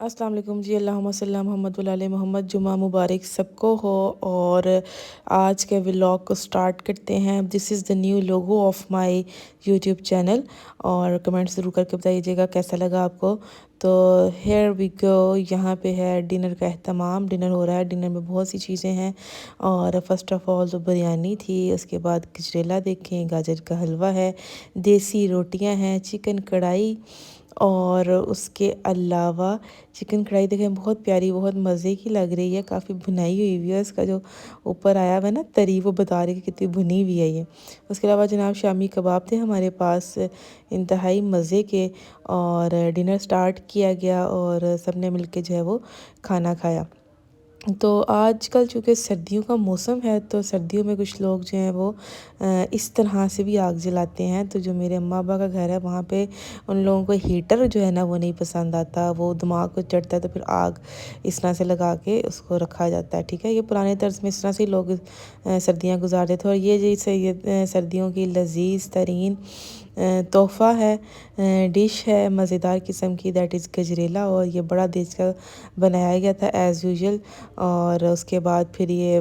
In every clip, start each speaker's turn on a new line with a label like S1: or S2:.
S1: अस्सलाम वालेकुम जी। अल्लाहुम्मा सल्ली अला मुहम्मद व अला मोहम्मद। जुमा मुबारक सबको हो। और आज के व्लॉग को स्टार्ट करते हैं। This is the new logo of my YouTube channel. और कमेंट ज़रूर करके बताइएगा कैसा लगा आपको। तो हेयर वी गो। यहाँ पे है डिनर का अहतमाम। डिनर हो रहा है। डिनर में बहुत सी चीज़ें हैं। और फ़र्स्ट ऑफ़ ऑल तो बिरयानी थी, उसके बाद गजरेला देखें, गाजर का हलवा है, देसी रोटियां हैं, चिकन कढ़ाई, और उसके अलावा चिकन कढ़ाई देखें बहुत प्यारी, बहुत मज़े की लग रही है, काफ़ी भुनाई हुई है। इसका जो ऊपर आया हुआ है ना तरी, वो बता रही है कि कितनी भुनी हुई है ये। उसके अलावा जनाब शामी कबाब थे हमारे पास, इंतहाई मज़े के। और डिनर स्टार्ट किया गया और सब ने मिल के जो है वो खाना खाया। तो आजकल चूँकि सर्दियों का मौसम है, तो सर्दियों में कुछ लोग जो हैं वो इस तरह से भी आग जलाते हैं। तो जो मेरे अम्मा अब्बा का घर है वहाँ पे उन लोगों को हीटर जो है ना वो नहीं पसंद आता, वो दिमाग को चढ़ता है, तो फिर आग इस तरह से लगा के उसको रखा जाता है। ठीक है, ये पुराने तर्ज में इस तरह से लोग सर्दियाँ गुजारते थे। और ये जैसे ये सर्दियों की लजीज तरीन तोहफ़ा है, डिश है मज़ेदार किस्म की, दैट इज़ गजरेला। और ये बड़ा देश का बनाया गया था एज़ यूजुअल। और उसके बाद फिर ये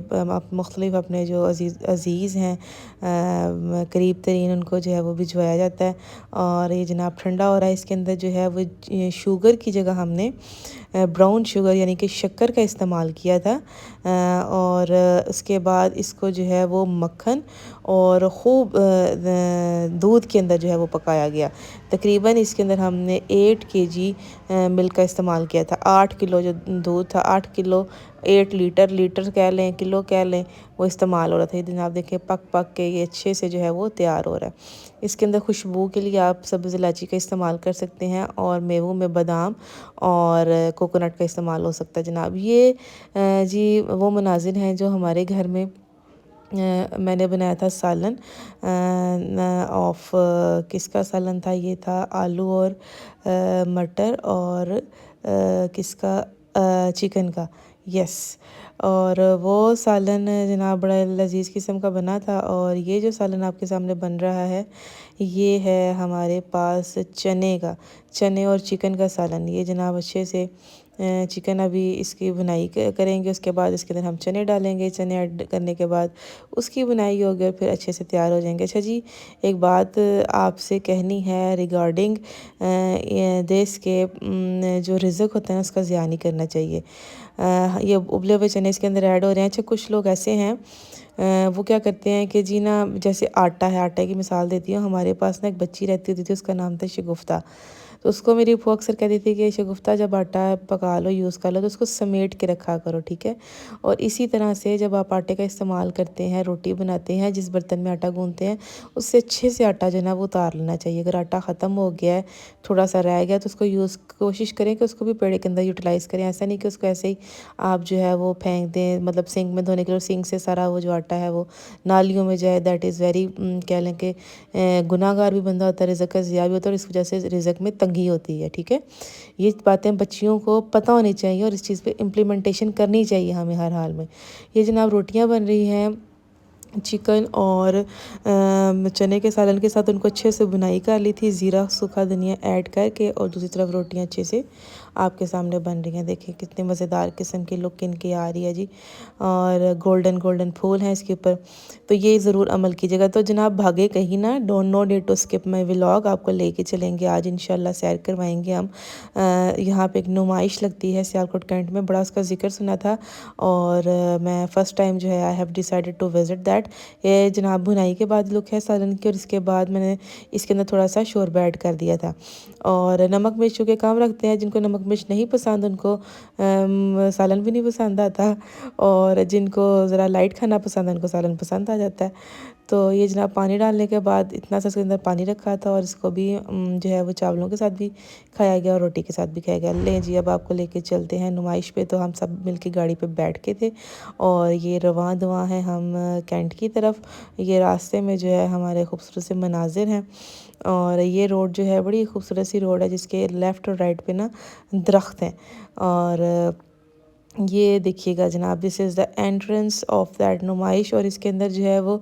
S1: मुख्तलिफ़ अपने जो अज़ीज़ हैं करीब तरीन, उनको जो है वो भिजवाया जाता है। और ये जनाब ठंडा हो रहा है। इसके अंदर जो है वो शुगर की जगह हमने ब्राउन शुगर यानी कि शक्कर का इस्तेमाल किया था। और उसके बाद इसको जो है वो मक्खन और ख़ूब दूध के अंदर जो है वो पकाया गया। तकरीबन इसके अंदर हमने 8 केजी मिल्क का इस्तेमाल किया था। 8 किलो जो दूध था, 8 किलो 8 लीटर, लीटर कह लें किलो कह लें, वो इस्तेमाल हो रहा था। ये जनाब देखें पक पक के ये अच्छे से जो है वो तैयार हो रहा है। इसके अंदर खुशबू के लिए आप सब्ज़ इलायची का इस्तेमाल कर सकते हैं, और मेवों में बादाम और कोकोनट का इस्तेमाल हो सकता है जनाब। ये जी वो मनाजिर हैं जो हमारे घर में मैंने बनाया था सालन ऑफ किसका सालन था, ये था आलू और मटर और किसका चिकन का। यस। और वो सालन जनाब बड़ा लजीज किस्म का बना था। और ये जो सालन आपके सामने बन रहा है, ये है हमारे पास चने का, चने और चिकन का सालन। ये जनाब अच्छे से चिकन अभी इसकी बुनाई करेंगे, उसके बाद इसके अंदर हम चने डालेंगे। चने ऐड करने के बाद उसकी बुनाई होगी और फिर अच्छे से तैयार हो जाएंगे। अच्छा जी, एक बात आपसे कहनी है रिगार्डिंग देश के जो रिज़्क होता है ना उसका ज़िया नहीं करना चाहिए। ये उबले हुए चने इसके अंदर ऐड हो रहे हैं। अच्छा, कुछ लोग ऐसे हैं वो क्या करते हैं कि जी ना, जैसे आटा है, आटे की मिसाल देती हूँ। हमारे पास ना एक बच्ची रहती होती थी, उसका नाम था शगुफ्ता। तो उसको मेरी फूफा अक्सर कहती थी कि शगुफ्ता जब आटा पका लो, यूज़ कर लो, तो उसको समेट के रखा करो, ठीक है। और इसी तरह से जब आप आटे का इस्तेमाल करते हैं, रोटी बनाते हैं, जिस बर्तन में आटा गूंथते हैं उससे अच्छे से आटा जो है ना वो उतार लेना चाहिए। अगर आटा ख़त्म हो गया है, थोड़ा सा रह गया, तो उसको कोशिश करें कि उसको भी पेड़े के अंदर यूटिलाइज़ करें। ऐसा नहीं कि उसको ऐसे ही आप जो है वो फेंक दें, मतलब सिंक में धोने के लिए, सिंक से सारा वो जो आटा है वो नालियों में जाए। दैट इज़ वेरी कह लें कि गुनाहगार भी बंदा होता है, रिज़्क का ज़िया भी होता है, और इस वजह से रिज़्क में तंगी होती है। ठीक है, ये बातें बच्चियों को पता होनी चाहिए और इस चीज़ पे इम्प्लीमेंटेशन करनी चाहिए हमें हर हाल में। ये जनाब रोटियां बन रही हैं चिकन और चने के सालन के साथ। उनको अच्छे से बुनाई कर ली थी, ज़ीरा सूखा धनिया ऐड करके। और दूसरी तरफ रोटियां अच्छे से आपके सामने बन रही हैं। देखिए कितने मज़ेदार किस्म की लुक इनकी आ रही है जी। और गोल्डन गोल्डन फूल हैं इसके ऊपर। तो ये ज़रूर अमल कीजिएगा। तो जनाब भागे कहीं ना, don't know day to skip my vlog. आपको लेके चलेंगे आज इंशाल्लाह, सैर करवाएंगे हम। यहाँ पे एक नुमाइश लगती है सियालकोट कैंट में, बड़ा उसका जिक्र सुना था। और मैं फ़र्स्ट टाइम जो है I have decided to visit that. ये जनाब भुनाई के बाद लुक है सालन की। और इसके बाद मैंने इसके अंदर थोड़ा सा शोरबा ऐड कर दिया था। और नमक मिर्च चूँकि कम रखते हैं, जिनको नमक मिर्च नहीं पसंद उनको सालन भी नहीं पसंद आता, और जिनको ज़रा लाइट खाना पसंद है उनको सालन पसंद आ जाता है। तो ये जनाब पानी डालने के बाद इतना सा इसके अंदर पानी रखा था, और इसको भी जो है वो चावलों के साथ भी खाया गया और रोटी के साथ भी खाया गया। लें जी, अब आपको लेके चलते हैं नुमाइश पे। तो हम सब मिल के गाड़ी पे बैठ के थे और ये रवां दवां हैं हम कैंट की तरफ। ये रास्ते में जो है हमारे खूबसूरत से मनाजिर हैं। और ये रोड जो है बड़ी खूबसूरत सी रोड है, जिसके लेफ़्ट और राइट पे ना दरख्त हैं। और ये देखिएगा जनाब, this is the entrance of that नुमाइश। और इसके अंदर जो है वो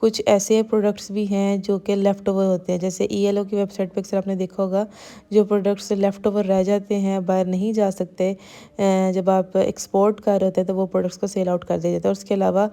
S1: कुछ ऐसे प्रोडक्ट्स भी हैं जो कि लेफ़्ट ओवर होते हैं, जैसे ईएलओ की वेबसाइट पे अक्सर आपने देखा होगा जो प्रोडक्ट्स लेफ़्ट ओवर रह जाते हैं, बाहर नहीं जा सकते, जब आप एक्सपोर्ट कर रहे होते हैं तो वो प्रोडक्ट्स को सेल आउट कर दिया जाता है। और उसके अलावा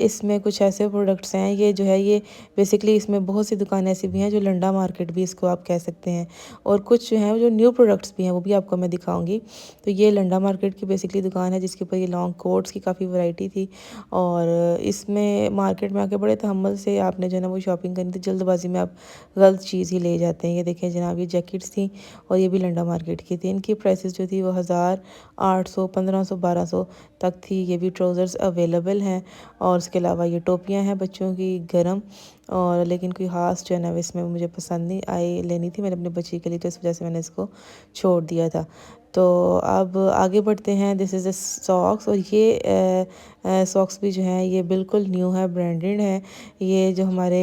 S1: इसमें कुछ ऐसे प्रोडक्ट्स हैं, ये जो है ये बेसिकली इसमें बहुत सी दुकानें ऐसी भी हैं जो लंडा मार्केट भी इसको आप कह सकते हैं, और कुछ जो हैं वो जो न्यू प्रोडक्ट्स भी हैं वो भी आपको मैं दिखाऊंगी। तो ये लंडा मार्केट की बेसिकली दुकान है जिसके ऊपर ये लॉन्ग कोट्स की काफ़ी वैरायटी थी, और इसमें मार्केट में आके बड़े तहम्मुल से आपने जो है ना वो शॉपिंग करनी थी, जल्दबाजी में आप गलत चीज़ ही ले जाते हैं। ये देखें जनाब, ये जैकेट्स थी और ये भी लंडा मार्केट की थी। इनकी प्राइसेस जो थी वो 1800, 1500, 1200 तक थी। ये भी ट्राउज़र्स अवेलेबल हैं, और उसके अलावा ये टोपियाँ हैं बच्चों की गर्म, और लेकिन कोई ख़ास जो है ना इसमें मुझे पसंद नहीं आई, लेनी थी मैंने अपने बच्ची के लिए, तो इस वजह से मैंने इसको छोड़ दिया था। तो अब आगे बढ़ते हैं। दिस इज़ अ सॉक्स, और ये सॉक्स भी जो हैं ये बिल्कुल न्यू है, ब्रांडेड है। ये जो हमारे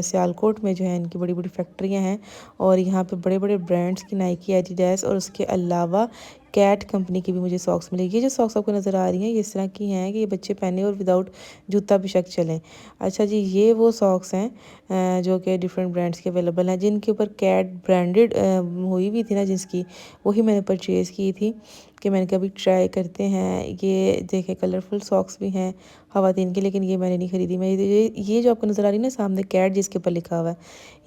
S1: सियालकोट में जो है इनकी बड़ी बड़ी फैक्ट्रियां हैं, और यहाँ पे बड़े बड़े ब्रांड्स की नाइकी, एडिडास, और उसके अलावा कैट कंपनी की भी मुझे सॉक्स मिली। ये जो सॉक्स आपको नज़र आ रही हैं ये इस तरह की हैं कि ये बच्चे पहने और विदाउट जूता बेशक चलें। अच्छा जी, ये वो सॉक्स हैं जो कि डिफरेंट ब्रांड्स के अवेलेबल हैं, जिनके ऊपर कैट ब्रांडेड हुई भी थी ना जिसकी, वही मैंने परचेज़ की थी कि मैंने कभी ट्राई करते हैं। ये देखे कलरफुल सॉक्स भी हैं ख़वातीन की, लेकिन ये मैंने नहीं ख़रीदी। मैं ये जो आपको नज़र आ रही है ना सामने कैट जिसके ऊपर लिखा हुआ है,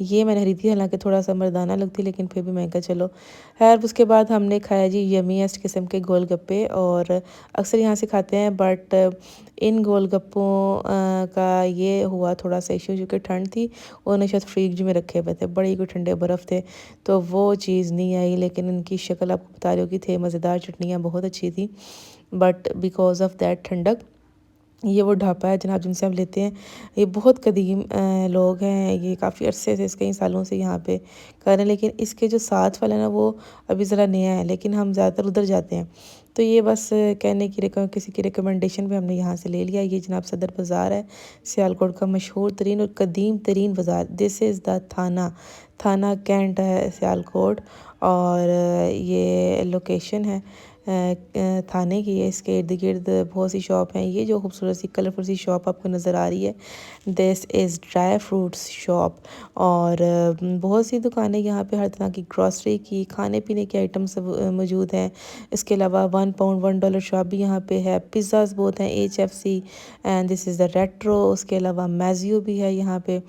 S1: ये मैंने खरीदी, हालांकि थोड़ा सा मर्दाना लगती, लेकिन फिर भी महंगा चलो खैर। उसके बाद हमने खाया जी यमीएस्ट किस्म के गोलगप्पे, और अक्सर यहाँ से खाते हैं, बट इन गोलगप्पों का ये हुआ थोड़ा सा इशू, जो कि ठंड थी, उन्होंने शायद फ्रिज में रखे हुए थे, बड़े ही कोई ठंडे बर्फ़ थे, तो वो चीज़ नहीं आई। लेकिन इनकी शक्ल आपको बता रही होगी, थे मज़ेदार, चटनियाँ बहुत अच्छी थी, बट बिकॉज ऑफ दैट ठंडक। ये वो ढाबा है जनाब जिनसे हम लेते हैं, ये बहुत कदीम लोग हैं, ये काफ़ी अरसे से, कई सालों से यहाँ पे कर रहे हैं, लेकिन इसके जो साथ वाला है ना वो अभी ज़रा नया है, लेकिन हम ज़्यादातर उधर जाते हैं। तो ये बस कहने की किसी की रिकमेंडेशन पे हमने यहाँ से ले लिया। ये जनाब सदर बाज़ार है, सियालकोट का मशहूर तरीन और कदीम तरीन बाज़ार। दिस इज़ द थाना, थाना कैंट है सियालकोट, और ये लोकेशन है थाने की है। इसके इर्द गिर्द बहुत सी शॉप हैं। ये जो खूबसूरत सी कलरफुल सी शॉप आपको नज़र आ रही है, this is dry fruits shop, और बहुत सी दुकानें यहाँ पे हर तरह की ग्रॉसरी की, खाने पीने के आइटम्स मौजूद हैं। इसके अलावा £1 $1 शॉप भी यहाँ पे है। पिज़्ज़ाज़ बहुत हैं, HFC, and this is the retro. उसके अलावा मैजियो भी है यहाँ पे,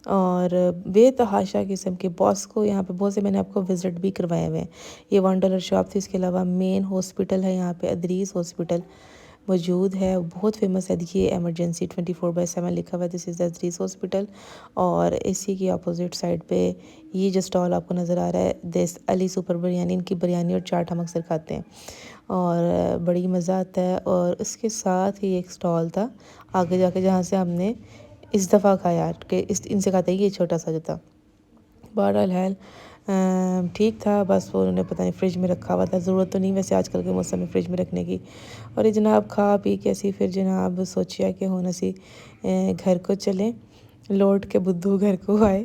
S1: और बेतहाशा किस्म के बॉस्को यहाँ पे बहुत से मैंने आपको विज़िट भी करवाए हुए हैं। ये $1 शॉप थी। इसके अलावा मेन हॉस्पिटल है यहाँ पे, अदरीस हॉस्पिटल मौजूद है, बहुत फेमस है। देखिए एमरजेंसी 24/7 लिखा हुआ है, दिस इज़ अदरीस हॉस्पिटल, और इसी की अपोजिट साइड पे ये जो स्टॉल आपको नज़र आ रहा है, दिस अली सुपर बिरयानी, इनकी बिरयानी और चाट हम अक्सर खाते हैं और बड़ी मज़ा आता है। और इसके साथ ही एक स्टॉल था आगे जाके जहाँ से हमने इस दफ़ा खाया कि इस इनसे खाते ही ये छोटा सा जो था। बहरहाल है ठीक था, बस वो उन्होंने पता नहीं फ्रिज में रखा हुआ था, ज़रूरत तो नहीं वैसे आजकल के मौसम में फ्रिज में रखने की। और ये जनाब खा पी के असी फिर जनाब सोचिया कि हुण असी घर को चलें, लौट के बुद्धू घर को आए।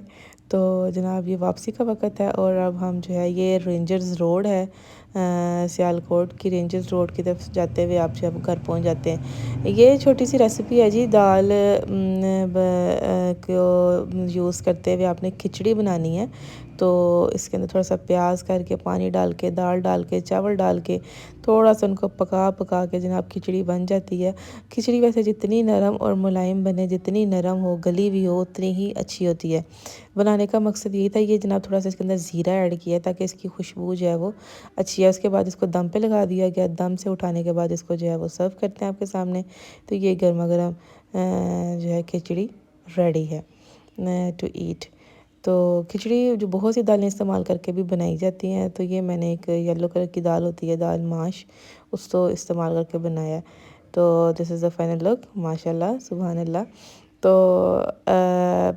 S1: तो जनाब ये वापसी का वक़्त है, और अब हम जो है ये रेंजर्स रोड है, सियालकोट की रेंजर्स रोड की तरफ जाते हुए आप जब घर पहुंच जाते हैं। ये छोटी सी रेसिपी है जी, दाल को यूज़ करते हुए आपने खिचड़ी बनानी है। तो इसके अंदर थोड़ा सा प्याज करके, पानी डाल के, दाल डाल के, चावल डाल के, थोड़ा सा उनको पका पका के जनाब खिचड़ी बन जाती है। खिचड़ी वैसे जितनी नरम और मुलायम बने, जितनी नरम हो, गली हुई हो, उतनी ही अच्छी होती है। बनाने का मकसद यही था। ये जनाब थोड़ा सा इसके अंदर ज़ीरा ऐड किया ताकि इसकी खुशबू जो है वो अच्छी है। उसके बाद इसको दम पे लगा दिया गया। दम से उठाने के बाद इसको जो है वो सर्व करते हैं आपके सामने। तो ये गर्मा गर्म जो है खिचड़ी रेडी है टू ईट। तो खिचड़ी जो बहुत सी दालें इस्तेमाल करके भी बनाई जाती हैं, तो ये मैंने एक येलो कलर की दाल होती है, दाल माश, उसको इस्तेमाल करके बनाया। तो this is the final look, माशाल्लाह सुभान अल्लाह। तो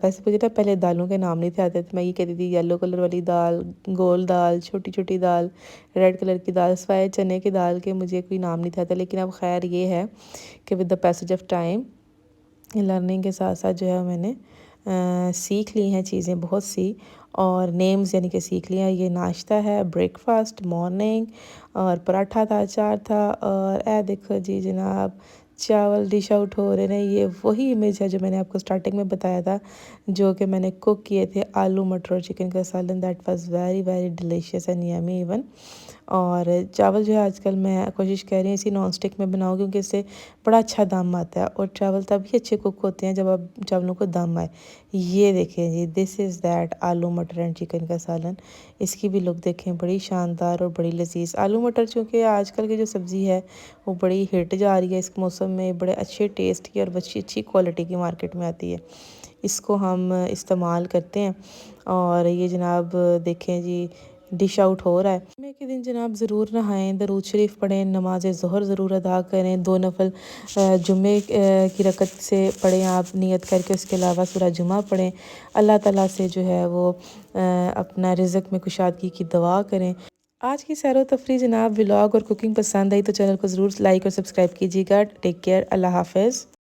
S1: वैसे मुझे ना पहले दालों के नाम नहीं थे आते थे। मैं ये कहती थी येलो कलर वाली दाल, गोल दाल, छोटी छोटी दाल, रेड कलर की दाल, सफ़ेद चने की दाल के मुझे कोई नाम नहीं था आता। लेकिन अब खैर ये है कि with the passage of time, learning के साथ साथ जो है मैंने सीख ली हैं चीज़ें बहुत सी, और नेम्स यानी कि सीख लिया। ये नाश्ता है, ब्रेकफास्ट, मॉर्निंग, और पराठा था, अचार था, और देखो जी जनाब चावल डिश आउट हो रहे हैं। ये वही इमेज है जो मैंने आपको स्टार्टिंग में बताया था, जो कि मैंने कुक किए थे आलू मटर और चिकन का सालन। That was very very delicious and yummy even. और चावल जो है आजकल मैं कोशिश कर रही हूँ इसी नॉन स्टिक में बनाऊँ, क्योंकि इससे बड़ा अच्छा दम आता है और चावल तभी अच्छे कुक होते हैं जब आप चावलों को दम आए। ये देखें जी, दिस इज़ दैट आलू मटर एंड चिकन का सालन। इसकी भी लुक देखें, बड़ी शानदार और बड़ी लजीज। आलू मटर चूँकि आजकल की जो सब्ज़ी है वो बड़ी हिट जा रही है इस मौसम में, बड़े अच्छे टेस्ट की और अच्छी अच्छी क्वालिटी की मार्केट में आती है। इसको हम इस्तेमाल करते हैं। और ये जनाब देखें जी, डिश आउट हो रहा है। जुम्मे के दिन जनाब ज़रूर नहाएं, दरूद शरीफ पढ़ें, नमाज ज़ोहर ज़रूर अदा करें, 2 नफल जुम्मे की रकत से पढ़ें आप नियत करके। उसके अलावा सूरह जुमा पढ़ें, अल्लाह ताला से जो है वो अपना रिज़्क में कुशादगी की दुआ करें। आज की सैर व तफरीह जनाब व्लॉग और कुकिंग पसंद आई तो चैनल को ज़रूर लाइक और सब्सक्राइब कीजिएगा। टेक केयर, अल्लाह हाफ़िज़।